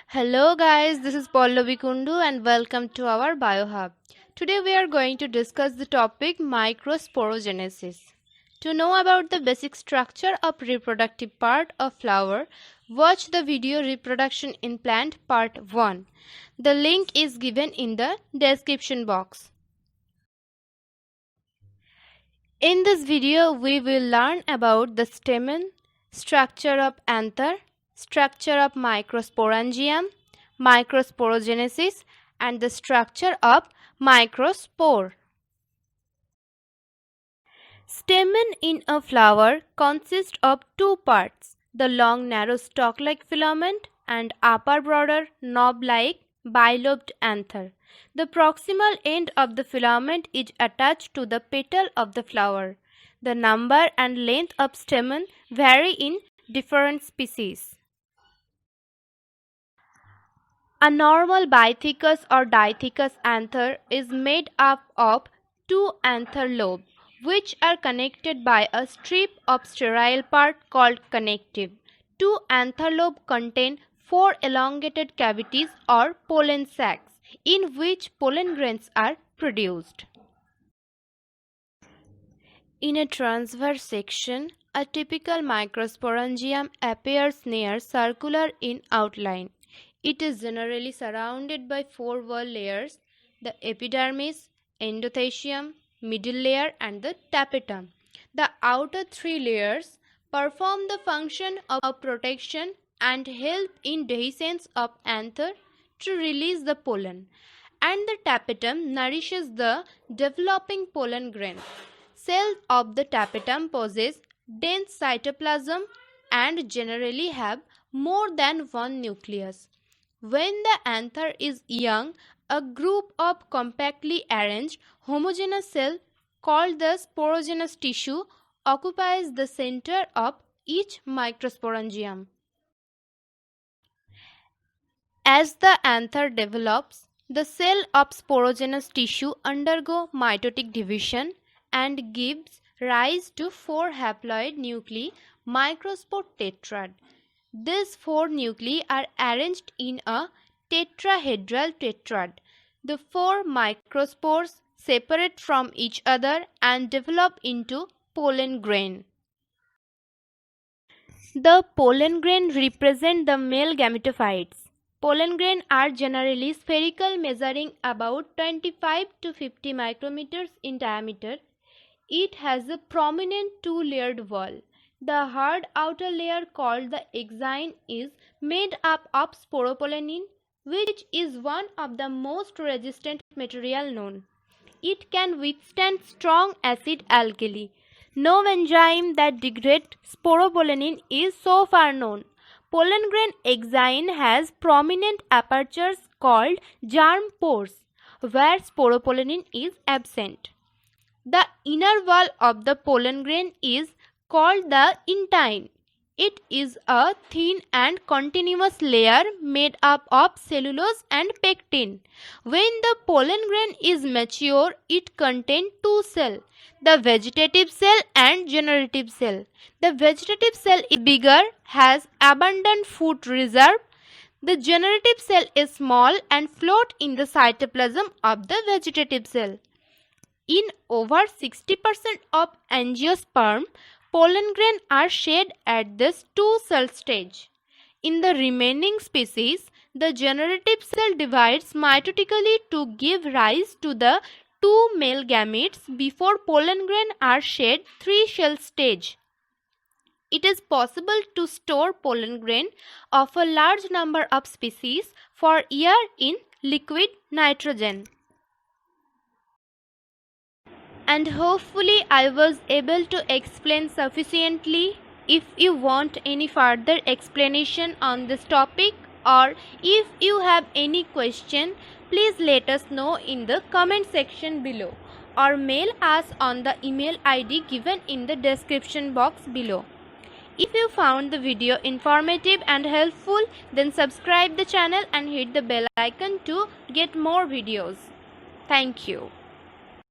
Hello guys, this is Pallavi Kundu and welcome to our BioHub. Today we are going to discuss the topic microsporogenesis. To know about the basic structure of reproductive part of flower, watch the video Reproduction in Plant Part 1. The link is given in the description box. In this video, we will learn about the stamen, structure of anther, structure of microsporangium, microsporogenesis, and the structure of microspore. Stamen in a flower consists of two parts, the long narrow stalk-like filament and upper broader knob-like bilobed anther. The proximal end of the filament is attached to the petal of the flower. The number and length of stamen vary in different species. A normal bithecous or dithecous anther is made up of two anther lobes, which are connected by a strip of sterile part called connective. Two anther lobes contain four elongated cavities or pollen sacs, in which pollen grains are produced. In a transverse section, a typical microsporangium appears near circular in outline. It is generally surrounded by four wall layers: the epidermis, endothecium, middle layer, and the tapetum. The outer three layers perform the function of protection and help in dehiscence of anther to release the pollen, and the tapetum nourishes the developing pollen grain. Cells of the tapetum possess dense cytoplasm and generally have more than one nucleus. When the anther is young, a group of compactly arranged homogeneous cells called the sporogenous tissue occupies the center of each microsporangium. As the anther develops, the cell of sporogenous tissue undergo mitotic division and gives rise to four haploid nuclei, microspore tetrad. These four nuclei are arranged in a tetrahedral tetrad. The four microspores separate from each other and develop into pollen grain. The pollen grain represent the male gametophytes. Pollen grain are generally spherical, measuring about 25 to 50 micrometers in diameter. It has a prominent two-layered wall. The hard outer layer called the exine is made up of sporopollenin, which is one of the most resistant material known. It can withstand strong acid alkali. No enzyme that degrades sporopollenin is so far known. Pollen grain exine has prominent apertures called germ pores, where sporopollenin is absent. The inner wall of the pollen grain is called the intine. It is a thin and continuous layer made up of cellulose and pectin. When the pollen grain is mature, it contains two cells, the vegetative cell and generative cell. The vegetative cell is bigger, has abundant food reserve. The generative cell is small and float in the cytoplasm of the vegetative cell. In over 60% of angiosperm, pollen grain are shed at this two-cell stage. In the remaining species, the generative cell divides mitotically to give rise to the two male gametes before pollen grain are shed three-cell stage. It is possible to store pollen grain of a large number of species for year in liquid nitrogen. And hopefully I was able to explain sufficiently. If you want any further explanation on this topic, or if you have any question, please let us know in the comment section below, or mail us on the email ID given in the description box below. If you found the video informative and helpful, then subscribe the channel and hit the bell icon to get more videos. Thank you.